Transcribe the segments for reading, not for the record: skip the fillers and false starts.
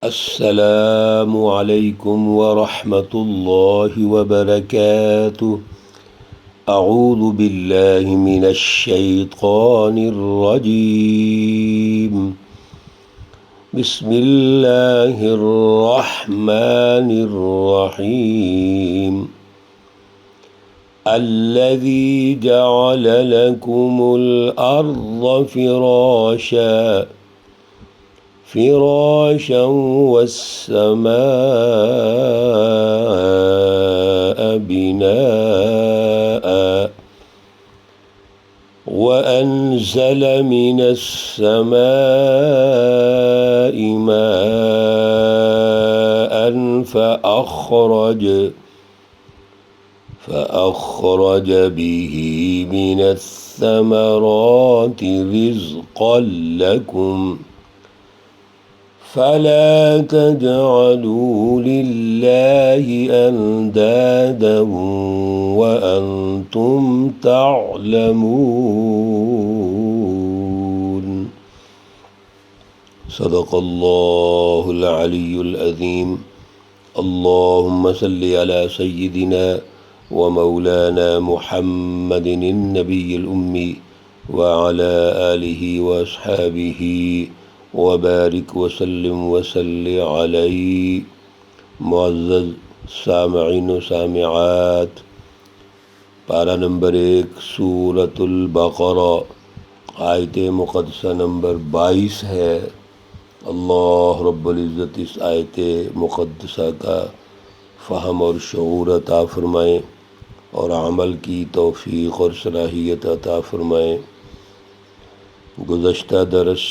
السلام علیکم ورحمۃ اللہ وبرکاتہ۔ اعوذ باللہ من الشیطان الرجیم۔ بسم اللہ الرحمن الرحیم۔ الذی جعل لکم الارض فراشا والسماء بناء وأنزل من السماء ماء فأخرج به من الثمرات رزقا لكم فلا تجعلوا لله أندادا وأنتم تعلمون۔ صدق اللہ العلی العظیم۔ اللہم صل علی سیدنا ومولانا محمد النبی الأمی وعلى آلہ واصحابہ وبارک وسلم وصلی علیہ۔ معزز سامعین و سامعات، پارہ نمبر 1 سورۃ البقرہ، آیت مقدسہ نمبر 22 ہے۔ اللہ رب العزت اس آیت مقدسہ کا فہم اور شعور عطا فرمائیں اور عمل کی توفیق اور صلاحیت عطا فرمائیں۔ گزشتہ درس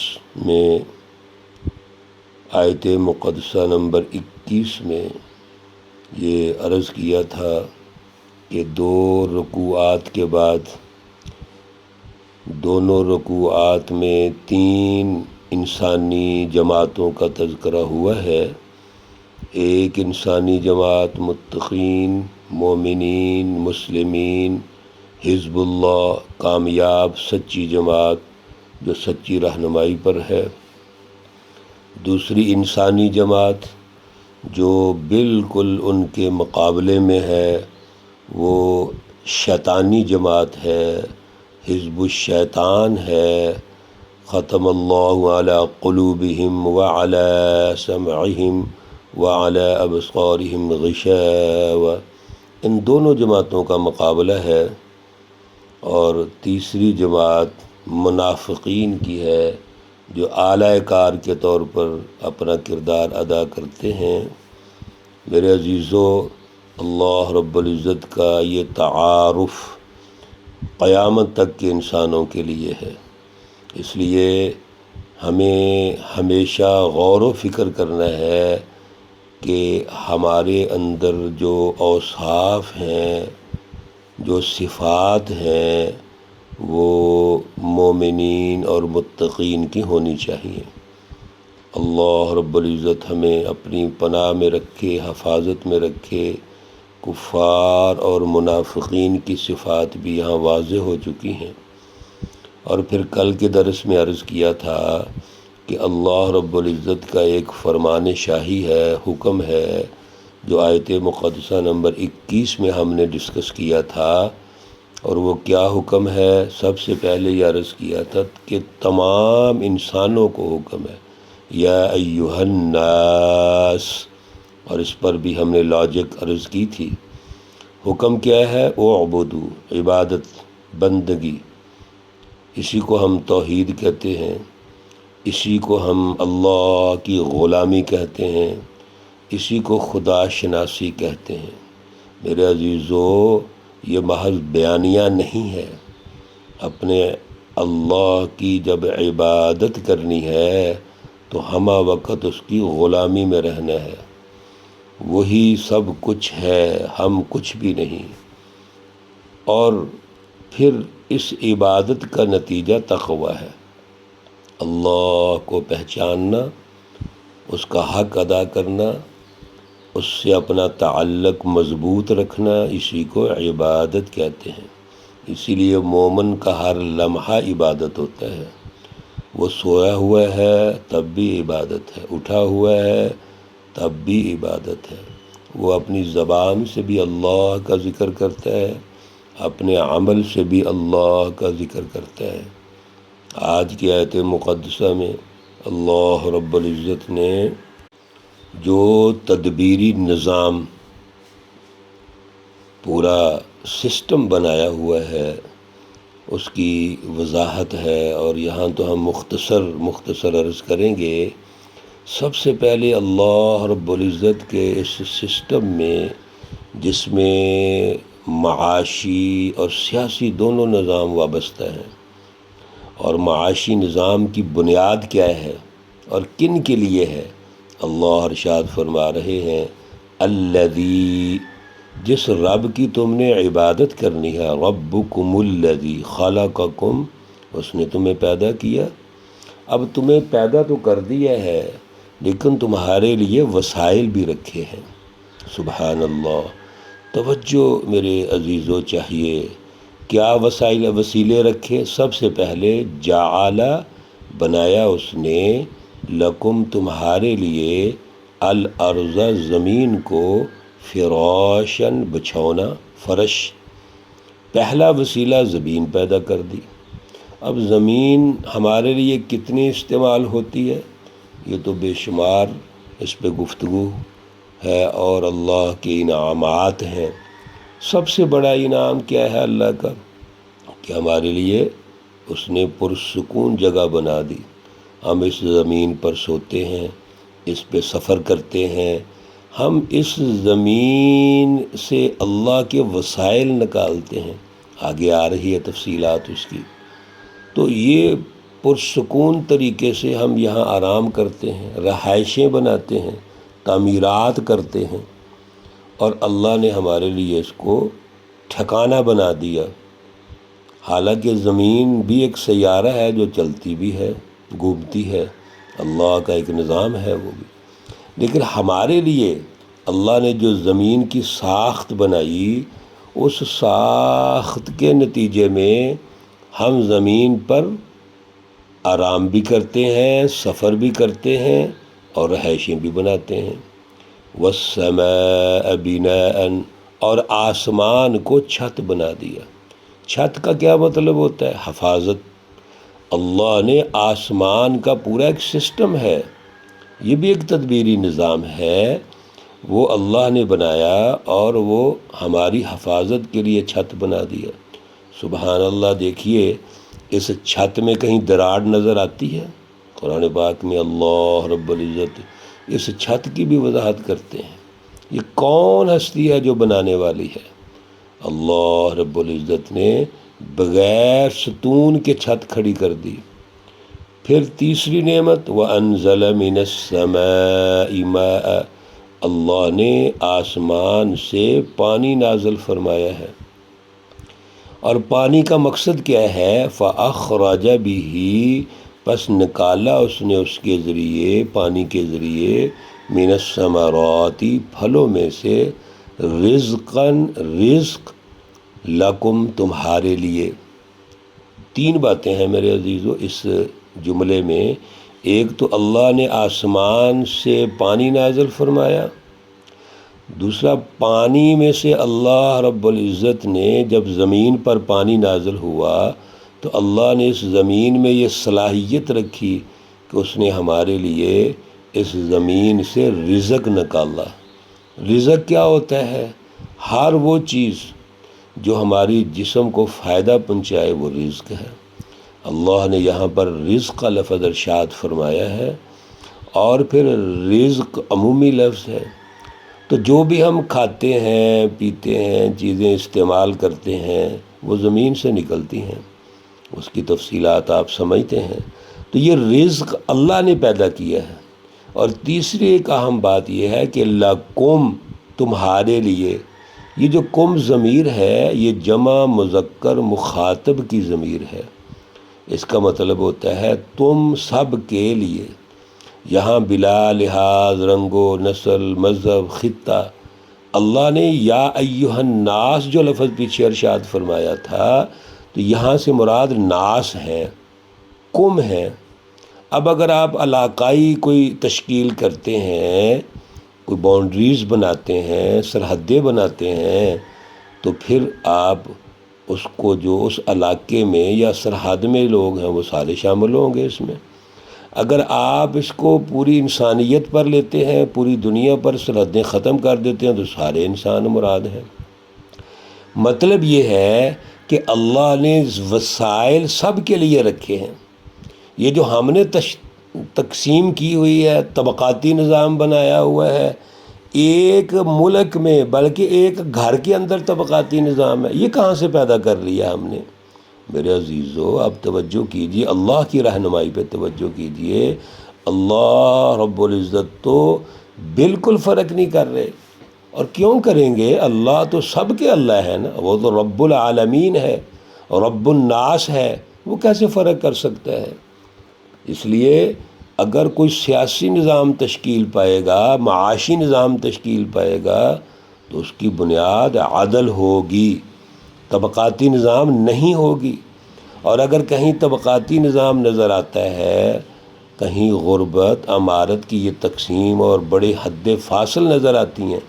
میں آیت مقدسہ نمبر 21 میں یہ عرض کیا تھا کہ 2 رکوعات کے بعد دونوں رکوعات میں 3 انسانی جماعتوں کا تذکرہ ہوا ہے۔ ایک انسانی جماعت متقین، مومنین، مسلمین، حزب اللہ، کامیاب سچی جماعت جو سچی رہنمائی پر ہے۔ دوسری انسانی جماعت جو بالکل ان کے مقابلے میں ہے، وہ شیطانی جماعت ہے، حزب الشیطان ہے۔ ختم اللہ علی قلوبہم وعلی سمعہم وعلی ابصارہم غشاوہ۔ ان دونوں جماعتوں کا مقابلہ ہے۔ اور تیسری جماعت منافقین کی ہے، جو اعلی کار کے طور پر اپنا کردار ادا کرتے ہیں۔ میرے عزیزو، اللہ رب العزت کا یہ تعارف قیامت تک کے انسانوں کے لیے ہے۔ اس لیے ہمیں ہمیشہ غور و فکر کرنا ہے کہ ہمارے اندر جو اوصاف ہیں، جو صفات ہیں، وہ مومنین اور متقین کی ہونی چاہیے۔ اللہ رب العزت ہمیں اپنی پناہ میں رکھے، حفاظت میں رکھے۔ کفار اور منافقین کی صفات بھی یہاں واضح ہو چکی ہیں۔ اور پھر کل کے درس میں عرض کیا تھا کہ اللہ رب العزت کا ایک فرمان شاہی ہے، حکم ہے، جو آیت مقدسہ نمبر 21 میں ہم نے ڈسکس کیا تھا۔ اور وہ کیا حکم ہے؟ سب سے پہلے یہ عرض کیا تھا کہ تمام انسانوں کو حکم ہے، یا ایہا الناس، اور اس پر بھی ہم نے لاجک عرض کی تھی۔ حکم کیا ہے؟ اعبدوا، عبادت، بندگی۔ اسی کو ہم توحید کہتے ہیں، اسی کو ہم اللہ کی غلامی کہتے ہیں، اسی کو خدا شناسی کہتے ہیں۔ میرے عزیزو، یہ محض بیانیہ نہیں ہے۔ اپنے اللہ کی جب عبادت کرنی ہے تو ہمہ وقت اس کی غلامی میں رہنا ہے۔ وہی سب کچھ ہے، ہم کچھ بھی نہیں۔ اور پھر اس عبادت کا نتیجہ تقویٰ ہے، اللہ کو پہچاننا، اس کا حق ادا کرنا، اس سے اپنا تعلق مضبوط رکھنا، اسی کو عبادت کہتے ہیں۔ اسی لیے مومن کا ہر لمحہ عبادت ہوتا ہے۔ وہ سویا ہوا ہے تب بھی عبادت ہے، اٹھا ہوا ہے تب بھی عبادت ہے، وہ اپنی زبان سے بھی اللہ کا ذکر کرتا ہے، اپنے عمل سے بھی اللہ کا ذکر کرتا ہے۔ آج کی آیت مقدسہ میں اللہ رب العزت نے جو تدبیری نظام، پورا سسٹم بنایا ہوا ہے، اس کی وضاحت ہے، اور یہاں تو ہم مختصر عرض کریں گے۔ سب سے پہلے اللہ رب العزت کے اس سسٹم میں، جس میں معاشی اور سیاسی دونوں نظام وابستہ ہیں، اور معاشی نظام کی بنیاد کیا ہے اور کن کے لیے ہے، اللہ ارشاد فرما رہے ہیں الذی، جس رب کی تم نے عبادت کرنی ہے، ربکم الذی خلقکم، اس نے تمہیں پیدا کیا۔ اب تمہیں پیدا تو کر دیا ہے، لیکن تمہارے لیے وسائل بھی رکھے ہیں۔ سبحان اللہ، توجہ میرے عزیزو چاہیے۔ کیا وسیلے رکھے؟ سب سے پہلے جعل، بنایا اس نے، لکم، تمہارے لیے، الارض، زمین کو، فراشن، بچھونا، فرش۔ پہلا وسیلہ زمین پیدا کر دی۔ اب زمین ہمارے لیے کتنی استعمال ہوتی ہے، یہ تو بے شمار اس پہ گفتگو ہے، اور اللہ کے انعامات ہیں۔ سب سے بڑا انعام کیا ہے اللہ کا، کہ ہمارے لیے اس نے پرسکون جگہ بنا دی۔ ہم اس زمین پر سوتے ہیں، اس پہ سفر کرتے ہیں، ہم اس زمین سے اللہ کے وسائل نکالتے ہیں، آگے آ رہی ہے تفصیلات اس کی۔ تو یہ پرسکون طریقے سے ہم یہاں آرام کرتے ہیں، رہائشیں بناتے ہیں، تعمیرات کرتے ہیں، اور اللہ نے ہمارے لیے اس کو ٹھکانہ بنا دیا۔ حالانکہ زمین بھی ایک سیارہ ہے جو چلتی بھی ہے، گھومتی ہے، اللہ کا ایک نظام ہے وہ بھی، لیکن ہمارے لیے اللہ نے جو زمین کی ساخت بنائی، اس ساخت کے نتیجے میں ہم زمین پر آرام بھی کرتے ہیں، سفر بھی کرتے ہیں، اور رہائشیں بھی بناتے ہیں۔ وَالسَّمَاءَ بِنَاءً، اور آسمان کو چھت بنا دیا۔ چھت کا کیا مطلب ہوتا ہے؟ حفاظت۔ اللہ نے آسمان کا پورا ایک سسٹم ہے، یہ بھی ایک تدبیری نظام ہے، وہ اللہ نے بنایا، اور وہ ہماری حفاظت کے لیے چھت بنا دیا۔ سبحان اللہ، دیکھیے اس چھت میں کہیں دراڑ نظر آتی ہے؟ قرآن پاک میں اللہ رب العزت اس چھت کی بھی وضاحت کرتے ہیں۔ یہ کون ہستی ہے جو بنانے والی ہے؟ اللہ رب العزت نے بغیر ستون کے چھت کھڑی کر دی۔ پھر تیسری نعمت، وَأَنزَلَ مِنَ السَّمَاءِ مَاءً، اللہ نے آسمان سے پانی نازل فرمایا ہے، اور پانی کا مقصد کیا ہے؟ فَأَخْرَجَ بِهِ، پس نکالا اس نے اس کے ذریعے، پانی کے ذریعے، مِنَ الثَّمَرَاتِ، پھلوں میں سے، رزقاً، رزق، لکم، تمہارے لیے۔ تین باتیں ہیں میرے عزیزو اس جملے میں۔ ایک تو اللہ نے آسمان سے پانی نازل فرمایا، دوسرا پانی میں سے اللہ رب العزت نے، جب زمین پر پانی نازل ہوا تو اللہ نے اس زمین میں یہ صلاحیت رکھی کہ اس نے ہمارے لیے اس زمین سے رزق نکالا۔ رزق کیا ہوتا ہے؟ ہر وہ چیز جو ہماری جسم کو فائدہ پہنچائے، وہ رزق ہے۔ اللہ نے یہاں پر رزق کا لفظ ارشاد فرمایا ہے، اور پھر رزق عمومی لفظ ہے۔ تو جو بھی ہم کھاتے ہیں، پیتے ہیں، چیزیں استعمال کرتے ہیں، وہ زمین سے نکلتی ہیں، اس کی تفصیلات آپ سمجھتے ہیں۔ تو یہ رزق اللہ نے پیدا کیا ہے۔ اور تیسری ایک اہم بات یہ ہے کہ لَکُم، تمہارے لیے۔ یہ جو کم ضمیر ہے، یہ جمع مذکر مخاطب کی ضمیر ہے۔ اس کا مطلب ہوتا ہے تم سب کے لیے۔ یہاں بلا لحاظ رنگ و نسل، مذہب، خطہ، اللہ نے یا ایہا الناس جو لفظ پیچھے ارشاد فرمایا تھا، تو یہاں سے مراد ناس ہیں، کم ہیں، اب اگر آپ علاقائی کوئی تشکیل کرتے ہیں، کوئی باؤنڈریز بناتے ہیں، سرحدیں بناتے ہیں، تو پھر آپ اس کو جو اس علاقے میں یا سرحد میں لوگ ہیں وہ سارے شامل ہوں گے اس میں۔ اگر آپ اس کو پوری انسانیت پر لیتے ہیں، پوری دنیا پر سرحدیں ختم کر دیتے ہیں، تو سارے انسان مراد ہیں۔ مطلب یہ ہے کہ اللہ نے وسائل سب کے لیے رکھے ہیں۔ یہ جو ہم نے تقسیم کی ہوئی ہے، طبقاتی نظام بنایا ہوا ہے، ایک ملک میں بلکہ ایک گھر کے اندر طبقاتی نظام ہے، یہ کہاں سے پیدا کر لیا ہم نے؟ میرے عزیزو، آپ توجہ کیجئے، اللہ کی رہنمائی پہ توجہ کیجئے۔ اللہ رب العزت تو بالکل فرق نہیں کر رہے، اور کیوں کریں گے؟ اللہ تو سب کے اللہ ہے نا، وہ تو رب العالمین ہے اور رب الناس ہے، وہ کیسے فرق کر سکتا ہے؟ اس لیے اگر کوئی سیاسی نظام تشکیل پائے گا، معاشی نظام تشکیل پائے گا، تو اس کی بنیاد عدل ہوگی، طبقاتی نظام نہیں ہوگی۔ اور اگر کہیں طبقاتی نظام نظر آتا ہے، کہیں غربت، امارت کی یہ تقسیم اور بڑے حد فاصل نظر آتی ہیں،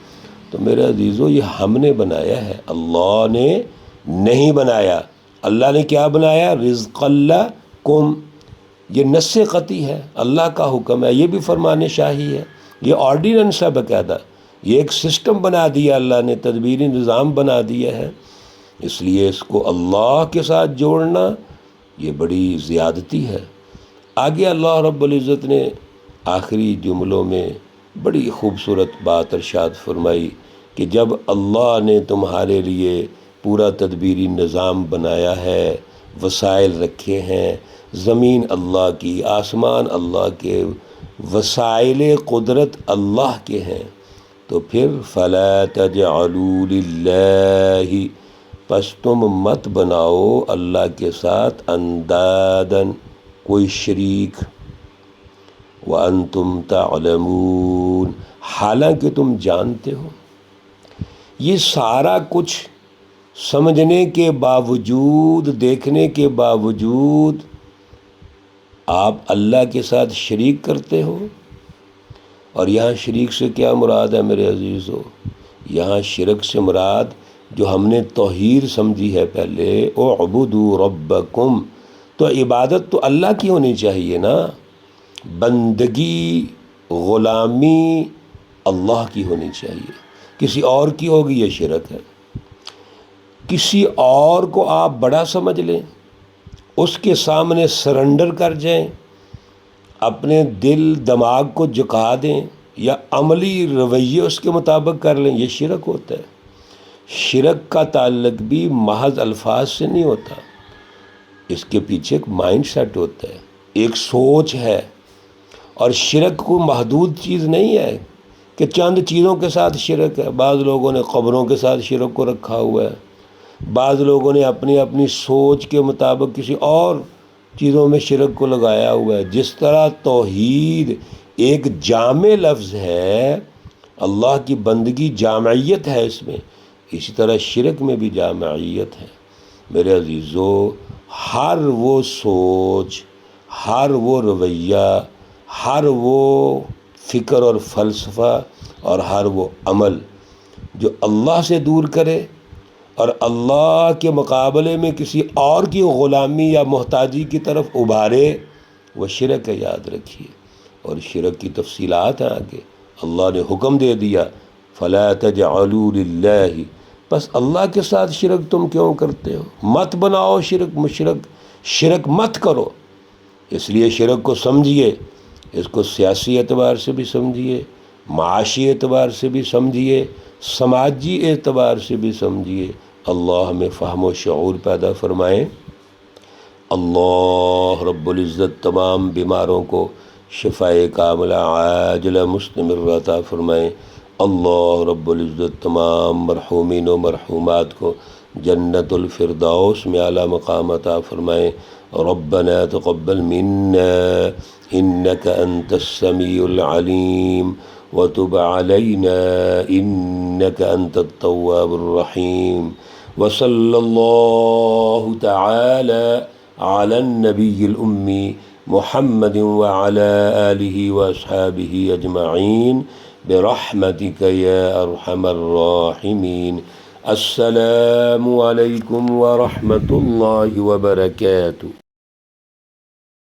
تو میرے عزیزو یہ ہم نے بنایا ہے، اللہ نے نہیں بنایا۔ اللہ نے کیا بنایا؟ رزق اللہ کم، یہ نص قطعی ہے، اللہ کا حکم ہے، یہ بھی فرمان شاہی ہے، یہ آرڈیننس ہے باقاعدہ، یہ ایک سسٹم بنا دیا اللہ نے، تدبیری نظام بنا دیا ہے۔ اس لیے اس کو اللہ کے ساتھ جوڑنا یہ بڑی زیادتی ہے۔ آگے اللہ رب العزت نے آخری جملوں میں بڑی خوبصورت بات ارشاد فرمائی کہ جب اللہ نے تمہارے لیے پورا تدبیری نظام بنایا ہے، وسائل رکھے ہیں، زمین اللہ کی، آسمان اللہ کے، وسائل قدرت اللہ کے ہیں، تو پھر فَلَا تَجْعَلُوا لِلَّهِ، پس تم مت بناؤ اللہ کے ساتھ اندادن، کوئی شریک، وَأَنْتُمْ تَعْلَمُونَ، حالانکہ تم جانتے ہو۔ یہ سارا کچھ سمجھنے کے باوجود، دیکھنے کے باوجود آپ اللہ کے ساتھ شریک کرتے ہو۔ اور یہاں شریک سے کیا مراد ہے میرے عزیزو؟ یہاں شرک سے مراد جو ہم نے توحید سمجھی ہے پہلے، اعبدوا ربکم، تو عبادت تو اللہ کی ہونی چاہیے نا، بندگی، غلامی اللہ کی ہونی چاہیے، کسی اور کی ہوگی یہ شرک ہے۔ کسی اور کو آپ بڑا سمجھ لیں، اس کے سامنے سرنڈر کر جائیں، اپنے دل دماغ کو جھکا دیں یا عملی رویے اس کے مطابق کر لیں، یہ شرک ہوتا ہے۔ شرک کا تعلق بھی محض الفاظ سے نہیں ہوتا، اس کے پیچھے ایک مائنڈ سیٹ ہوتا ہے، ایک سوچ ہے۔ اور شرک کو محدود چیز نہیں ہے کہ چند چیزوں کے ساتھ شرک ہے۔ بعض لوگوں نے قبروں کے ساتھ شرک کو رکھا ہوا ہے، بعض لوگوں نے اپنی اپنی سوچ کے مطابق کسی اور چیزوں میں شرک کو لگایا ہوا ہے۔ جس طرح توحید ایک جامع لفظ ہے، اللہ کی بندگی جامعیت ہے اس میں، اسی طرح شرک میں بھی جامعیت ہے۔ میرے عزیزو، ہر وہ سوچ، ہر وہ رویہ، ہر وہ فکر اور فلسفہ اور ہر وہ عمل جو اللہ سے دور کرے اور اللہ کے مقابلے میں کسی اور کی غلامی یا محتاجی کی طرف ابھارے، وہ شرک ہے، یاد رکھیے۔ اور شرک کی تفصیلات ہیں آگے، اللہ نے حکم دے دیا فَلَا تَجْعَلُوا لِلَّهِ، بس اللہ کے ساتھ شرک تم کیوں کرتے ہو؟ مت بناؤ شرک، مشرک شرک مت کرو۔ اس لیے شرک کو سمجھیے، اس کو سیاسی اعتبار سے بھی سمجھیے، معاشی اعتبار سے بھی سمجھیے، سماجی اعتبار سے بھی سمجھیے۔ اللہ ہمیں فہم و شعور پیدا فرمائیں۔ اللہ رب العزت تمام بیماروں کو شفائے کاملہ عاجلہ مستمرہ عطا فرمائیں۔ اللہ رب العزت تمام مرحومین و مرحومات کو جنت الفردوس میں اعلیٰ مقام عطا فرمائیں۔ ربنا تقبل منا انك انت السميع العليم وتب علينا انك انت التواب الرحيم، وصلى الله تعالى على النبي الأمي محمد وعلى آله وأصحابه أجمعين برحمتك يا أرحم الراحمين. السلام عليكم ورحمة الله وبركاته.